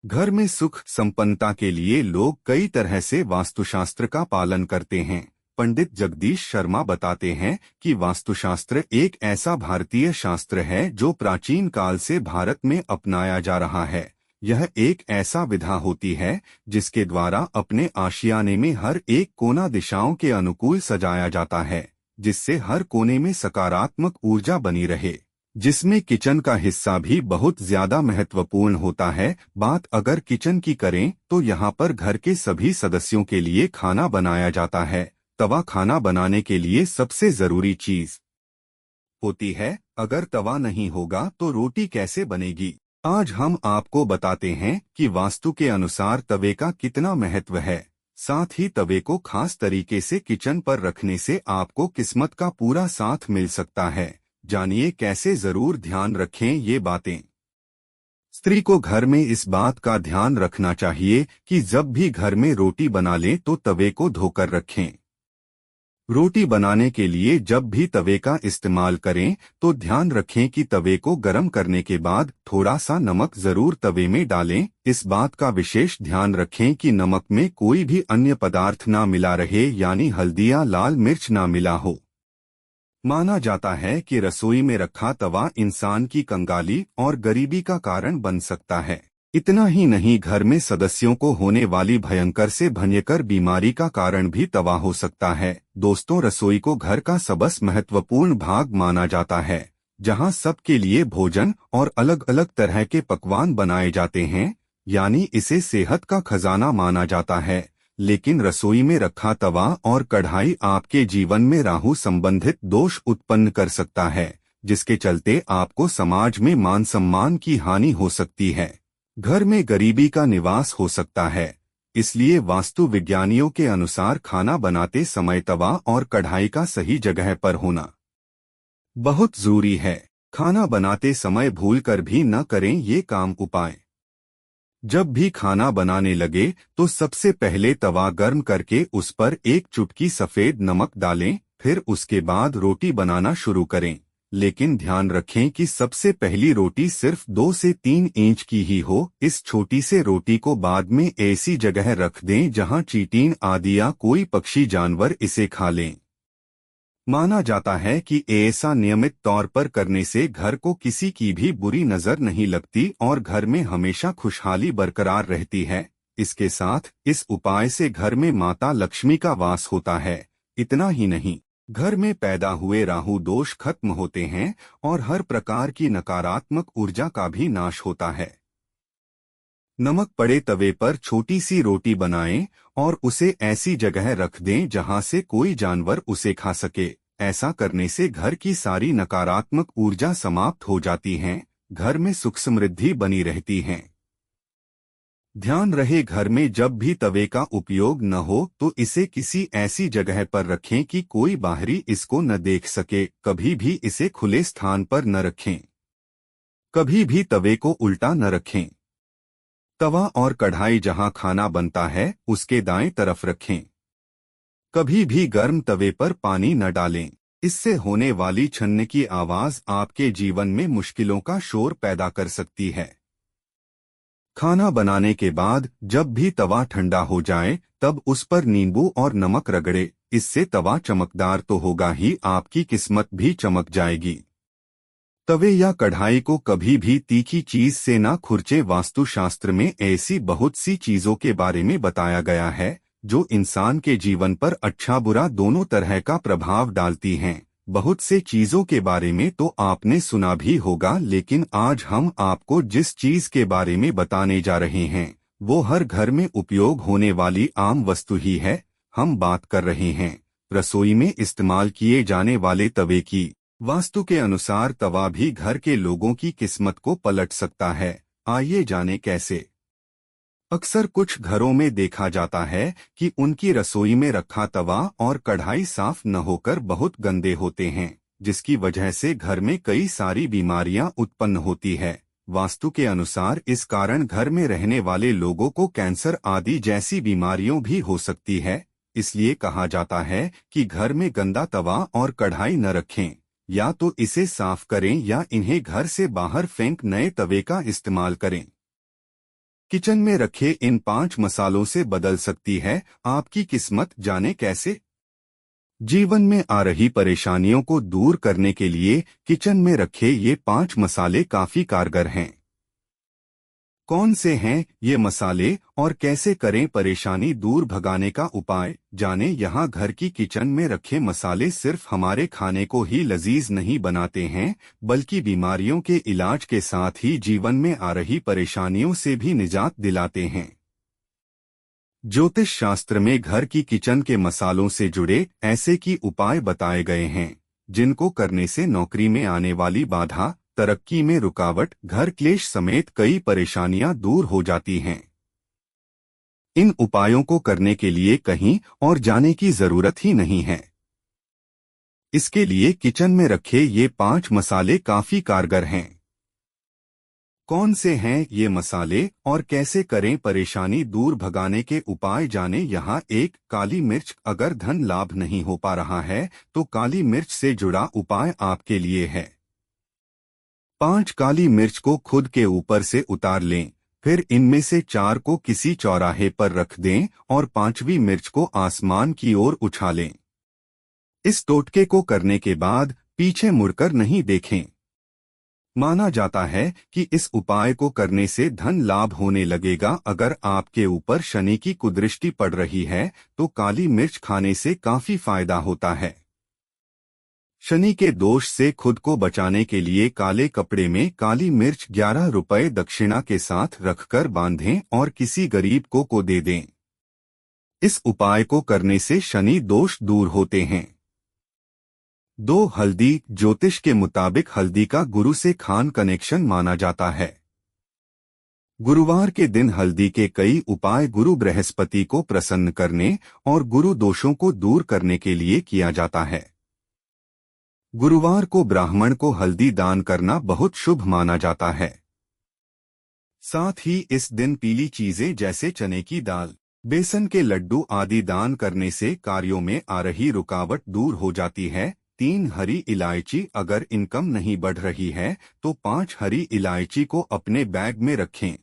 घर में सुख संपन्नता के लिए लोग कई तरह से वास्तुशास्त्र का पालन करते हैं। पंडित जगदीश शर्मा बताते हैं कि वास्तुशास्त्र एक ऐसा भारतीय शास्त्र है जो प्राचीन काल से भारत में अपनाया जा रहा है। यह एक ऐसा विधा होती है जिसके द्वारा अपने आशियाने में हर एक कोना दिशाओं के अनुकूल सजाया जाता है, जिससे हर कोने में सकारात्मक ऊर्जा बनी रहे। जिसमें किचन का हिस्सा भी बहुत ज्यादा महत्वपूर्ण होता है। बात अगर किचन की करें तो यहाँ पर घर के सभी सदस्यों के लिए खाना बनाया जाता है। तवा खाना बनाने के लिए सबसे जरूरी चीज होती है। अगर तवा नहीं होगा तो रोटी कैसे बनेगी। आज हम आपको बताते हैं कि वास्तु के अनुसार तवे का कितना महत्व है। साथ ही तवे को खास तरीके से किचन पर रखने से आपको किस्मत का पूरा साथ मिल सकता है। जानिए कैसे। जरूर ध्यान रखें ये बातें। स्त्री को घर में इस बात का ध्यान रखना चाहिए कि जब भी घर में रोटी बना लें तो तवे को धोकर रखें। रोटी बनाने के लिए जब भी तवे का इस्तेमाल करें तो ध्यान रखें कि तवे को गर्म करने के बाद थोड़ा सा नमक जरूर तवे में डालें। इस बात का विशेष ध्यान रखें कि नमक में कोई भी अन्य पदार्थ ना मिला रहे, यानी हल्दी या लाल मिर्च ना मिला हो। माना जाता है कि रसोई में रखा तवा इंसान की कंगाली और गरीबी का कारण बन सकता है। इतना ही नहीं, घर में सदस्यों को होने वाली भयंकर से भयंकर बीमारी का कारण भी तवा हो सकता है। दोस्तों, रसोई को घर का सबसे महत्वपूर्ण भाग माना जाता है, जहां सबके लिए भोजन और अलग अलग तरह के पकवान बनाए जाते हैं, यानी इसे सेहत का खजाना माना जाता है। लेकिन रसोई में रखा तवा और कढ़ाई आपके जीवन में राहु संबंधित दोष उत्पन्न कर सकता है, जिसके चलते आपको समाज में मान सम्मान की हानि हो सकती है। घर में गरीबी का निवास हो सकता है। इसलिए वास्तु विज्ञानियों के अनुसार खाना बनाते समय तवा और कढ़ाई का सही जगह पर होना बहुत जरूरी है। खाना बनाते समय भूलकर भी न करें ये काम उपाय। जब भी खाना बनाने लगे तो सबसे पहले तवा गर्म करके उस पर एक चुटकी सफेद नमक डालें, फिर उसके बाद रोटी बनाना शुरू करें। लेकिन ध्यान रखें कि सबसे पहली रोटी सिर्फ 2 से 3 इंच की ही हो। इस छोटी से रोटी को बाद में ऐसी जगह रख दें जहां चींटी आदि या कोई पक्षी जानवर इसे खा लें। माना जाता है कि ऐसा नियमित तौर पर करने से घर को किसी की भी बुरी नजर नहीं लगती और घर में हमेशा खुशहाली बरकरार रहती है। इसके साथ इस उपाय से घर में माता लक्ष्मी का वास होता है। इतना ही नहीं, घर में पैदा हुए राहु दोष खत्म होते हैं और हर प्रकार की नकारात्मक ऊर्जा का भी नाश होता है। नमक पड़े तवे पर छोटी सी रोटी बनाएं और उसे ऐसी जगह रख दें जहां से कोई जानवर उसे खा सके। ऐसा करने से घर की सारी नकारात्मक ऊर्जा समाप्त हो जाती है। घर में सुख समृद्धि बनी रहती है। ध्यान रहे, घर में जब भी तवे का उपयोग न हो तो इसे किसी ऐसी जगह पर रखें कि कोई बाहरी इसको न देख सके। कभी भी इसे खुले स्थान पर न रखें। कभी भी तवे को उल्टा न रखें। तवा और कढ़ाई जहां खाना बनता है उसके दाएं तरफ रखें। कभी भी गर्म तवे पर पानी न डालें। इससे होने वाली छन्ने की आवाज आपके जीवन में मुश्किलों का शोर पैदा कर सकती है। खाना बनाने के बाद जब भी तवा ठंडा हो जाए तब उस पर नींबू और नमक रगड़े। इससे तवा चमकदार तो होगा ही, आपकी किस्मत भी चमक जाएगी। तवे या कढ़ाई को कभी भी तीखी चीज से ना खुरचे। वास्तुशास्त्र में ऐसी बहुत सी चीजों के बारे में बताया गया है जो इंसान के जीवन पर अच्छा बुरा दोनों तरह का प्रभाव डालती हैं। बहुत से चीजों के बारे में तो आपने सुना भी होगा, लेकिन आज हम आपको जिस चीज के बारे में बताने जा रहे हैं वो हर घर में उपयोग होने वाली आम वस्तु ही है। हम बात कर रहे हैं रसोई में इस्तेमाल किए जाने वाले तवे की। वास्तु के अनुसार तवा भी घर के लोगों की किस्मत को पलट सकता है। आइए जाने कैसे। अक्सर कुछ घरों में देखा जाता है कि उनकी रसोई में रखा तवा और कढ़ाई साफ न होकर बहुत गंदे होते हैं, जिसकी वजह से घर में कई सारी बीमारियां उत्पन्न होती है। वास्तु के अनुसार इस कारण घर में रहने वाले लोगों को कैंसर आदि जैसी बीमारियों भी हो सकती है। इसलिए कहा जाता है कि घर में गंदा तवा और कढ़ाई न रखें। या तो इसे साफ करें या इन्हें घर से बाहर फेंक नए तवे का इस्तेमाल करें। किचन में रखे इन 5 मसालों से बदल सकती है आपकी किस्मत, जाने कैसे। जीवन में आ रही परेशानियों को दूर करने के लिए किचन में रखे ये 5 मसाले काफी कारगर हैं। कौन से हैं ये मसाले और कैसे करें परेशानी दूर भगाने का उपाय, जाने। यहाँ घर की किचन में रखे मसाले सिर्फ हमारे खाने को ही लजीज नहीं बनाते हैं, बल्कि बीमारियों के इलाज के साथ ही जीवन में आ रही परेशानियों से भी निजात दिलाते हैं। ज्योतिष शास्त्र में घर की किचन के मसालों से जुड़े ऐसे की उपाय बताए गए हैं जिनको करने से नौकरी में आने वाली बाधा, तरक्की में रुकावट, घर क्लेश समेत कई परेशानियां दूर हो जाती हैं। इन उपायों को करने के लिए कहीं और जाने की जरूरत ही नहीं है। इसके लिए किचन में रखे ये 5 मसाले काफी कारगर हैं। कौन से हैं ये मसाले और कैसे करें परेशानी दूर भगाने के उपाय, जाने। यहाँ 1 काली मिर्च। अगर धन लाभ नहीं हो पा रहा है तो काली मिर्च से जुड़ा उपाय आपके लिए है। 5 काली मिर्च को खुद के ऊपर से उतार लें, फिर इनमें से 4 को किसी चौराहे पर रख दें और 5वीं मिर्च को आसमान की ओर उछालें। इस टोटके को करने के बाद पीछे मुड़कर नहीं देखें। माना जाता है कि इस उपाय को करने से धन लाभ होने लगेगा। अगर आपके ऊपर शनि की कुदृष्टि पड़ रही है तो काली मिर्च खाने से काफी फायदा होता है। शनि के दोष से खुद को बचाने के लिए काले कपड़े में काली मिर्च 11 रुपए दक्षिणा के साथ रखकर बांधें और किसी गरीब को दे दें। इस उपाय को करने से शनि दोष दूर होते हैं। 2 हल्दी। ज्योतिष के मुताबिक हल्दी का गुरु से खान कनेक्शन माना जाता है। गुरुवार के दिन हल्दी के कई उपाय गुरु बृहस्पति को प्रसन्न करने और गुरु दोषों को दूर करने के लिए किया जाता है। गुरुवार को ब्राह्मण को हल्दी दान करना बहुत शुभ माना जाता है। साथ ही इस दिन पीली चीजें जैसे चने की दाल, बेसन के लड्डू आदि दान करने से कार्यों में आ रही रुकावट दूर हो जाती है। 3 हरी इलायची। अगर इनकम नहीं बढ़ रही है तो 5 हरी इलायची को अपने बैग में रखें।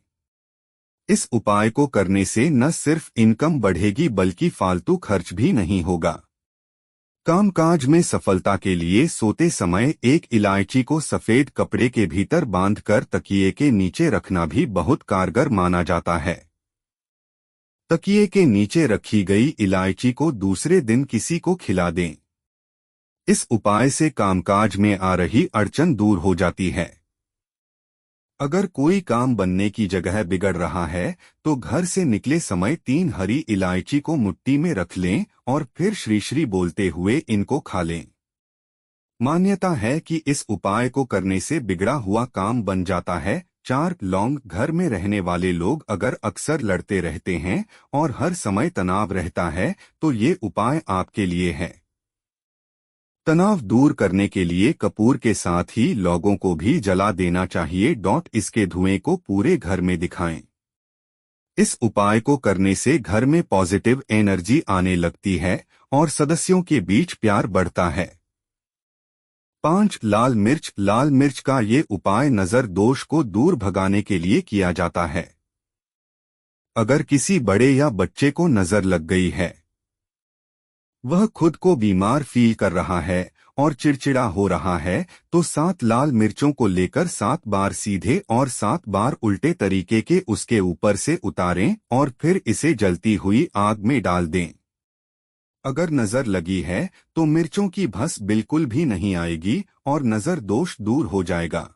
इस उपाय को करने से न सिर्फ इनकम बढ़ेगी बल्कि फालतू खर्च भी नहीं होगा। कामकाज में सफलता के लिए सोते समय 1 इलायची को सफेद कपड़े के भीतर बांधकर तकिए के नीचे रखना भी बहुत कारगर माना जाता है। तकिए के नीचे रखी गई इलायची को दूसरे दिन किसी को खिला दें। इस उपाय से कामकाज में आ रही अड़चन दूर हो जाती है। अगर कोई काम बनने की जगह बिगड़ रहा है तो घर से निकले समय 3 हरी इलायची को मुट्ठी में रख लें और फिर श्री श्री बोलते हुए इनको खा लें। मान्यता है कि इस उपाय को करने से बिगड़ा हुआ काम बन जाता है। 4 लौंग। घर में रहने वाले लोग अगर अक्सर लड़ते रहते हैं और हर समय तनाव रहता है तो ये उपाय आपके लिए है। तनाव दूर करने के लिए कपूर के साथ ही लौंगों को भी जला देना चाहिए। इसके धुएं को पूरे घर में दिखाएं। इस उपाय को करने से घर में पॉजिटिव एनर्जी आने लगती है और सदस्यों के बीच प्यार बढ़ता है। 5 लाल मिर्च। लाल मिर्च का ये उपाय नजर दोष को दूर भगाने के लिए किया जाता है। अगर किसी बड़े या बच्चे को नजर लग गई है, वह खुद को बीमार फील कर रहा है और चिड़चिड़ा हो रहा है, तो 7 लाल मिर्चों को लेकर 7 बार सीधे और 7 बार उल्टे तरीके के उसके ऊपर से उतारें और फिर इसे जलती हुई आग में डाल दें। अगर नजर लगी है तो मिर्चों की भस बिल्कुल भी नहीं आएगी और नजर दोष दूर हो जाएगा।